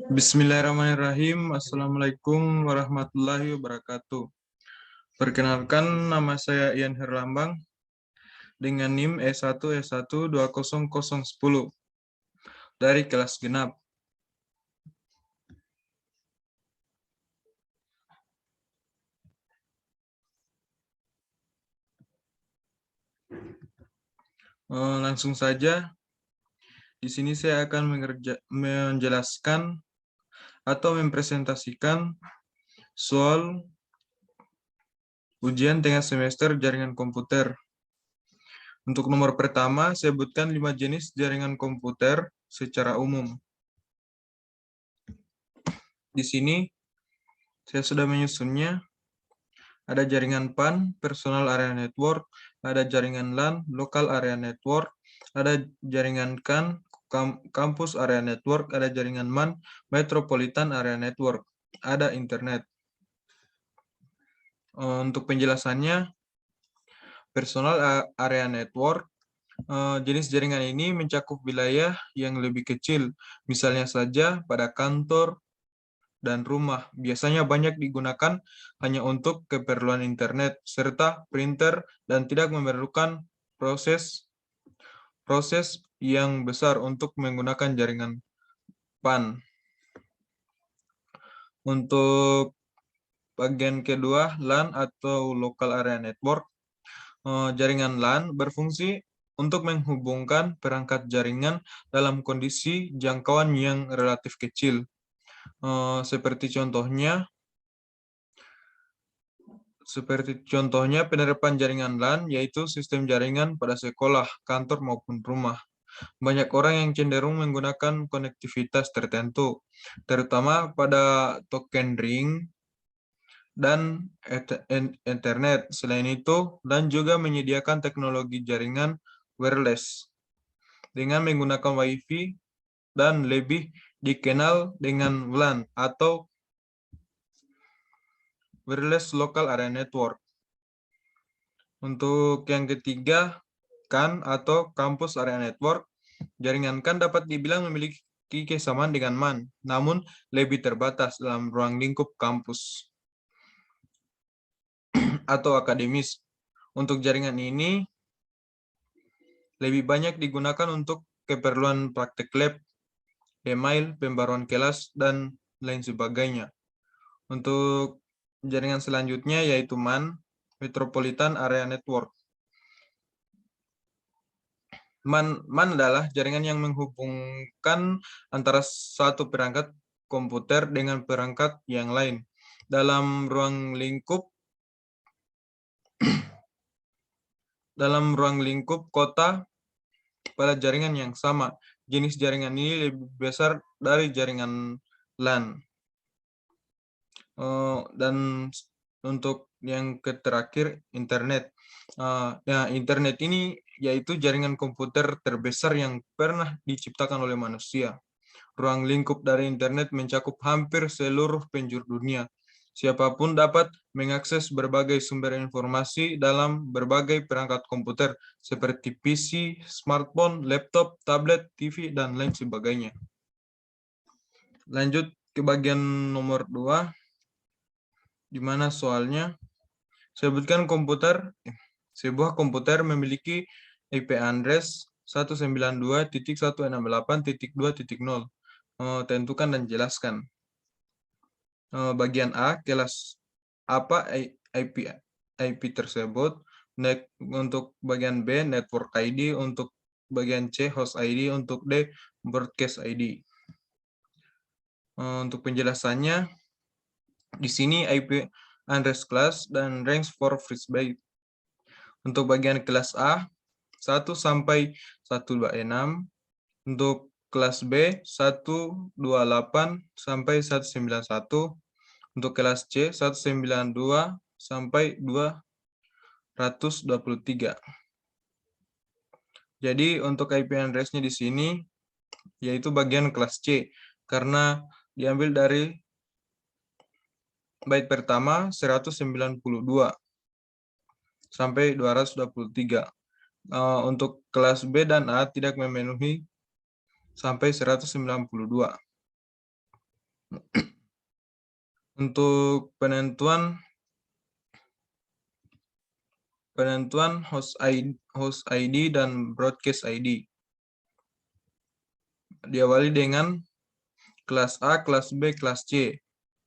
Bismillahirrahmanirrahim. Assalamualaikum warahmatullahi wabarakatuh. Perkenalkan, nama saya Ian Herlambang dengan NIM E1E1200010 dari kelas genap. Langsung saja, di sini saya akan menjelaskan atau mempresentasikan soal ujian tengah semester jaringan komputer. Untuk nomor pertama, sebutkan 5 jenis jaringan komputer secara umum. Di sini saya sudah menyusunnya. Ada jaringan PAN, Personal Area Network, ada jaringan LAN, Local Area Network, ada jaringan CAN, Campus Area Network, ada jaringan MAN, Metropolitan Area Network, ada internet. Untuk penjelasannya, Personal Area Network, jenis jaringan ini mencakup wilayah yang lebih kecil, misalnya saja pada kantor dan rumah. Biasanya banyak digunakan hanya untuk keperluan internet, serta printer, dan tidak memerlukan proses yang besar untuk menggunakan jaringan PAN. Untuk bagian kedua, LAN atau Local Area Network. Jaringan LAN berfungsi untuk menghubungkan perangkat jaringan dalam kondisi jangkauan yang relatif kecil. Seperti contohnya penerapan jaringan LAN, yaitu sistem jaringan pada sekolah, kantor, maupun rumah. Banyak orang yang cenderung menggunakan konektivitas tertentu, terutama pada token ring dan Ethernet. Selain itu, LAN juga menyediakan teknologi jaringan wireless dengan menggunakan Wi-Fi dan lebih dikenal dengan WLAN atau Wireless Local Area Network. Untuk yang ketiga, CAN atau Campus Area Network. Jaringan CAN dapat dibilang memiliki kesamaan dengan MAN, namun lebih terbatas dalam ruang lingkup kampus atau akademis. Untuk jaringan ini lebih banyak digunakan untuk keperluan praktek lab, email, pembaruan kelas, dan lain sebagainya. Untuk jaringan selanjutnya yaitu MAN, Metropolitan Area Network. MAN adalah jaringan yang menghubungkan antara satu perangkat komputer dengan perangkat yang lain dalam ruang lingkup kota pada jaringan yang sama. Jenis jaringan ini lebih besar dari jaringan LAN. Dan untuk yang terakhir, internet. Internet ini yaitu jaringan komputer terbesar yang pernah diciptakan oleh manusia. Ruang lingkup dari internet mencakup hampir seluruh penjuru dunia. Siapapun dapat mengakses berbagai sumber informasi dalam berbagai perangkat komputer seperti PC, smartphone, laptop, tablet, TV, dan lain sebagainya. Lanjut ke bagian nomor 2, di mana soalnya sebutkan sebuah komputer memiliki IP address 192.168.2.0. Tentukan dan jelaskan. Bagian A, kelas apa IP tersebut. Untuk bagian B, network ID. Untuk bagian C, host ID. Untuk D, broadcast ID. Untuk penjelasannya, di sini IP address class dan range for first byte. Untuk bagian kelas A, 1 sampai 126. Untuk kelas B, 128 sampai 191. Untuk kelas C, 192 sampai 223. Jadi untuk IP address-nya di sini yaitu bagian kelas C karena diambil dari byte pertama 192 sampai 223. Untuk kelas B dan A tidak memenuhi sampai 192. Untuk penentuan host ID dan broadcast ID. Diawali dengan kelas A, kelas B, kelas C.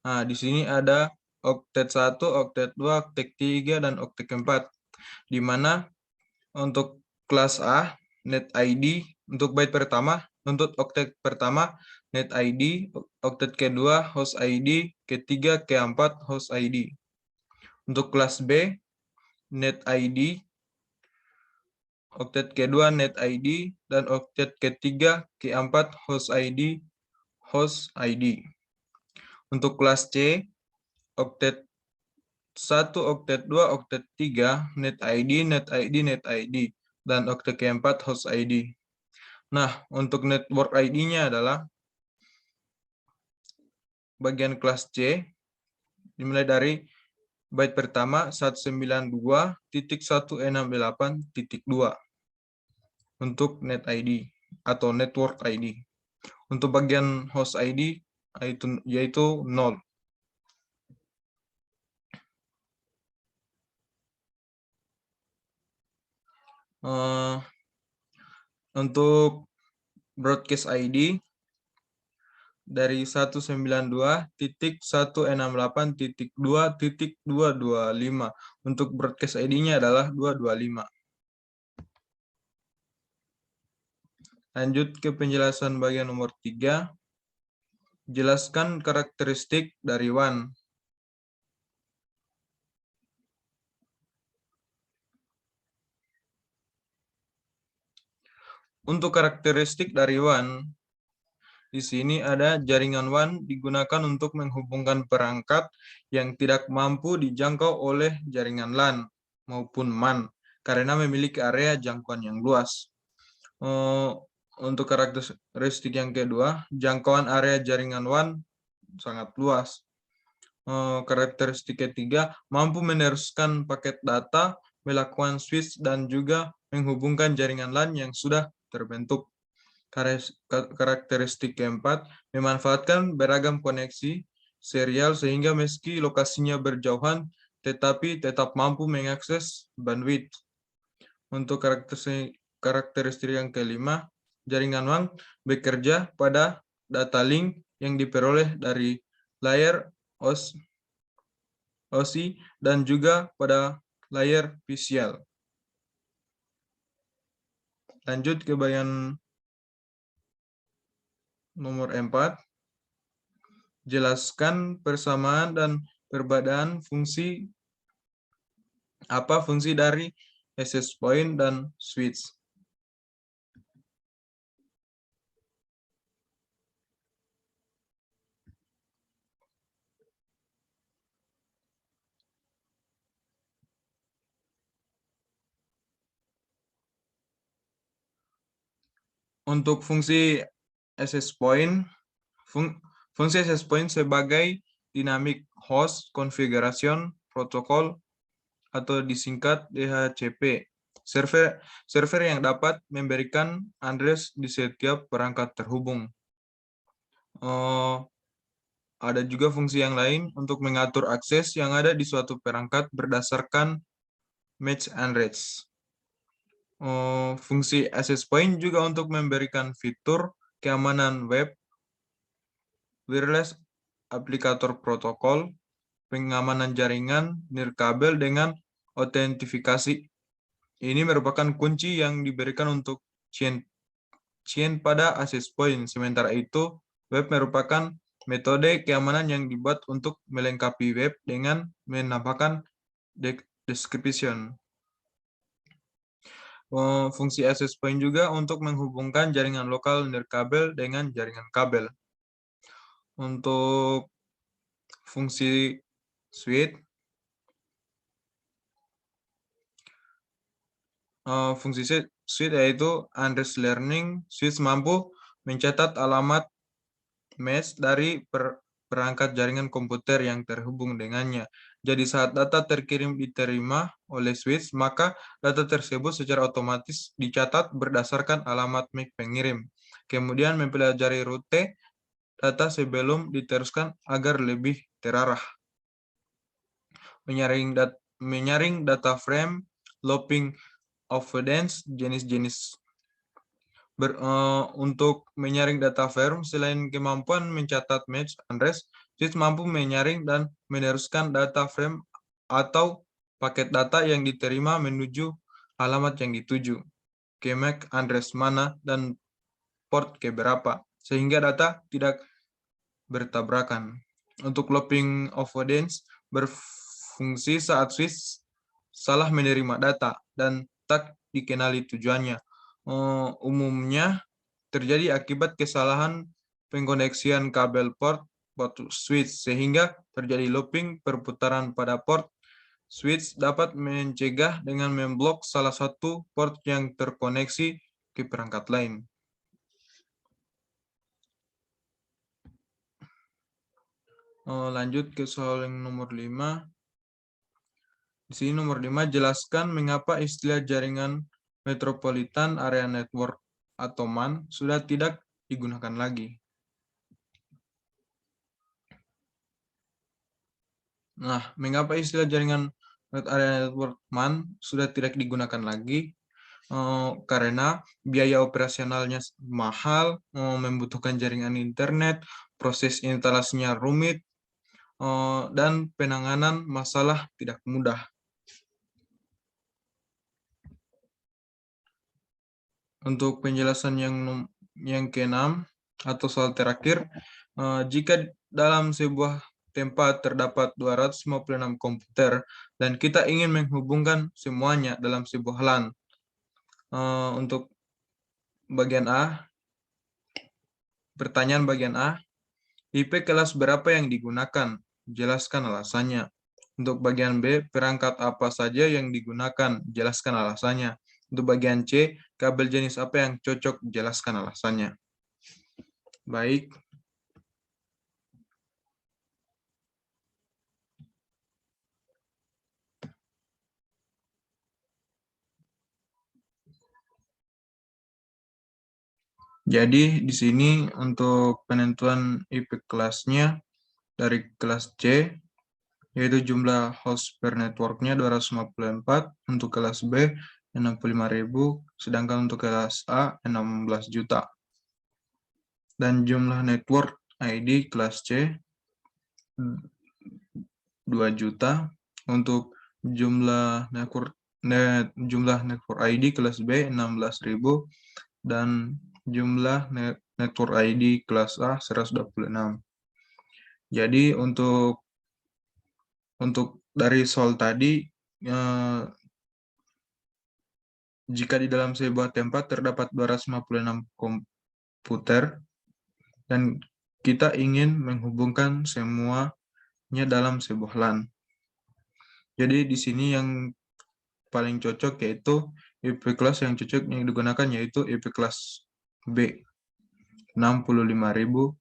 Nah, di sini ada oktet 1, oktet 2, oktet 3, dan oktet 4. Di mana untuk kelas A, net ID, untuk byte pertama, untuk oktet pertama, net ID, oktet kedua, host ID, ketiga, keempat, host ID. Untuk kelas B, net ID, oktet kedua, net ID, dan oktet ketiga, keempat, host ID. Untuk kelas C, oktet 1, oktet 2, oktet 3, net ID, net ID, net ID, dan oktet keempat, host ID. Nah, untuk network ID-nya adalah bagian kelas C, dimulai dari byte pertama 192.168.2 untuk net ID atau network ID. Untuk bagian host ID yaitu 0. Untuk broadcast ID dari 192.168.2.225. Untuk broadcast ID-nya adalah 225. Lanjut ke penjelasan bagian nomor 3. Jelaskan karakteristik dari WAN. Untuk karakteristik dari WAN, di sini ada jaringan WAN digunakan untuk menghubungkan perangkat yang tidak mampu dijangkau oleh jaringan LAN maupun MAN karena memiliki area jangkauan yang luas. Untuk karakteristik yang kedua, jangkauan area jaringan WAN sangat luas. Karakteristik ketiga, mampu meneruskan paket data, melakukan switch, dan juga menghubungkan jaringan LAN yang sudah terbentuk. Karakteristik keempat, memanfaatkan beragam koneksi serial sehingga meski lokasinya berjauhan, tetapi tetap mampu mengakses bandwidth. Untuk karakteristik yang kelima, jaringan WAN bekerja pada data link yang diperoleh dari layar OSI dan juga pada layar visual. Lanjut ke bagian nomor 4. Jelaskan persamaan dan perbedaan fungsi dari access point dan switch. Untuk fungsi access point, fungsi access point sebagai dynamic host configuration protocol atau disingkat DHCP. Server yang dapat memberikan address di setiap perangkat terhubung. Ada juga fungsi yang lain untuk mengatur akses yang ada di suatu perangkat berdasarkan match address. Fungsi access point juga untuk memberikan fitur keamanan web, wireless aplikator protokol, pengamanan jaringan nirkabel dengan autentifikasi. Ini merupakan kunci yang diberikan untuk chain pada access point. Sementara itu, web merupakan metode keamanan yang dibuat untuk melengkapi web dengan menambahkan description. Fungsi access point juga untuk menghubungkan jaringan lokal nirkabel dengan jaringan kabel. Untuk fungsi switch, yaitu address learning. Switch mampu mencatat alamat mesh dari perangkat jaringan komputer yang terhubung dengannya. Jadi saat data terkirim diterima oleh switch, maka data tersebut secara otomatis dicatat berdasarkan alamat MAC pengirim. Kemudian mempelajari rute data sebelum diteruskan agar lebih terarah. Menyaring data frame, looping avoidance, jenis-jenis. Untuk menyaring data frame, selain kemampuan mencatat match and rest, switch mampu menyaring dan meneruskan data frame atau paket data yang diterima menuju alamat yang dituju, ke MAC address mana, dan port keberapa, sehingga data tidak bertabrakan. Untuk looping avoidance berfungsi saat switch salah menerima data dan tak dikenali tujuannya. Umumnya terjadi akibat kesalahan pengkoneksian kabel port switch, sehingga terjadi looping perputaran pada port. Switch dapat mencegah dengan memblok salah satu port yang terkoneksi ke perangkat lain. Lanjut ke soal yang nomor 5. Di sini nomor 5, jelaskan mengapa istilah jaringan Metropolitan Area Network atau MAN sudah tidak digunakan lagi. Nah, mengapa istilah jaringan Area Network MAN sudah tidak digunakan lagi? Karena biaya operasionalnya mahal, membutuhkan jaringan internet, proses instalasinya rumit, dan penanganan masalah tidak mudah. Untuk penjelasan yang ke-6 atau soal terakhir, jika dalam sebuah tempat terdapat 256 komputer dan kita ingin menghubungkan semuanya dalam sebuah LAN. Untuk bagian A, pertanyaan bagian A, IP kelas berapa yang digunakan? Jelaskan alasannya. Untuk bagian B, perangkat apa saja yang digunakan? Jelaskan alasannya. Untuk bagian C, kabel jenis apa yang cocok? Jelaskan alasannya. Baik. Jadi di sini untuk penentuan IP kelasnya dari kelas C, yaitu jumlah host per networknya 254, untuk kelas B 65.000, sedangkan untuk kelas A 16 juta. Dan jumlah network ID kelas C 2 juta, untuk jumlah network ID kelas B 16.000, dan jumlah network ID kelas A 126. Jadi untuk dari soal tadi, jika di dalam sebuah tempat terdapat 256 komputer dan kita ingin menghubungkan semuanya dalam sebuah LAN. Jadi di sini yang paling cocok yaitu IP kelas yang cocok yang digunakan yaitu IP kelas B 65.534.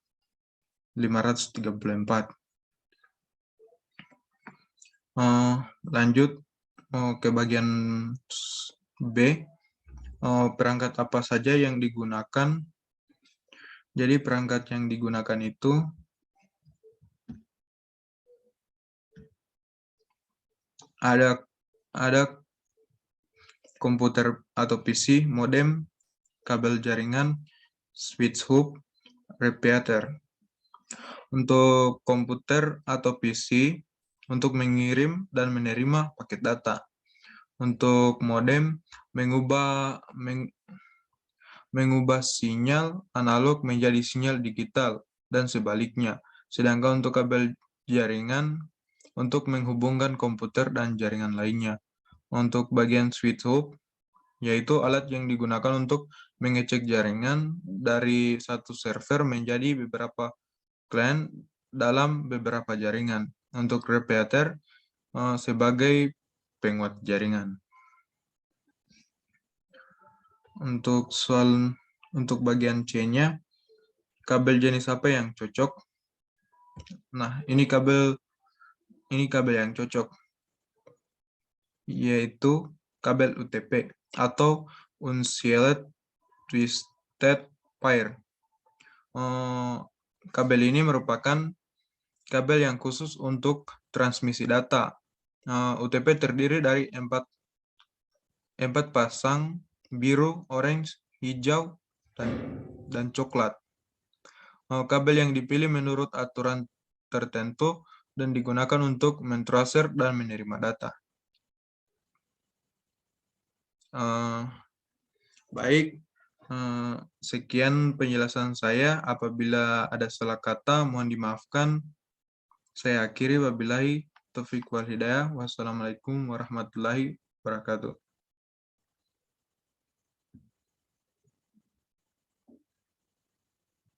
Lanjut ke bagian B, perangkat apa saja yang digunakan. Jadi perangkat yang digunakan itu ada komputer atau PC, modem, kabel jaringan, switch hub, repeater. Untuk komputer atau PC, untuk mengirim dan menerima paket data. Untuk modem, mengubah sinyal analog menjadi sinyal digital dan sebaliknya. Sedangkan untuk kabel jaringan, untuk menghubungkan komputer dan jaringan lainnya. Untuk bagian switch hub, yaitu alat yang digunakan untuk mengecek jaringan dari satu server menjadi beberapa client dalam beberapa jaringan. Untuk repeater sebagai penguat jaringan. Untuk bagian C-nya, kabel jenis apa yang cocok? Nah, ini kabel yang cocok, yaitu kabel UTP atau Unsealed Twisted Pair. Kabel ini merupakan kabel yang khusus untuk transmisi data. UTP terdiri dari empat pasang, biru, orange, hijau, dan coklat. Kabel yang dipilih menurut aturan tertentu dan digunakan untuk mentransfer dan menerima data. Baik, sekian penjelasan saya. Apabila ada salah kata, mohon dimaafkan. Saya akhiri, wabillahi taufiq wal hidayah. Wassalamualaikum warahmatullahi wabarakatuh.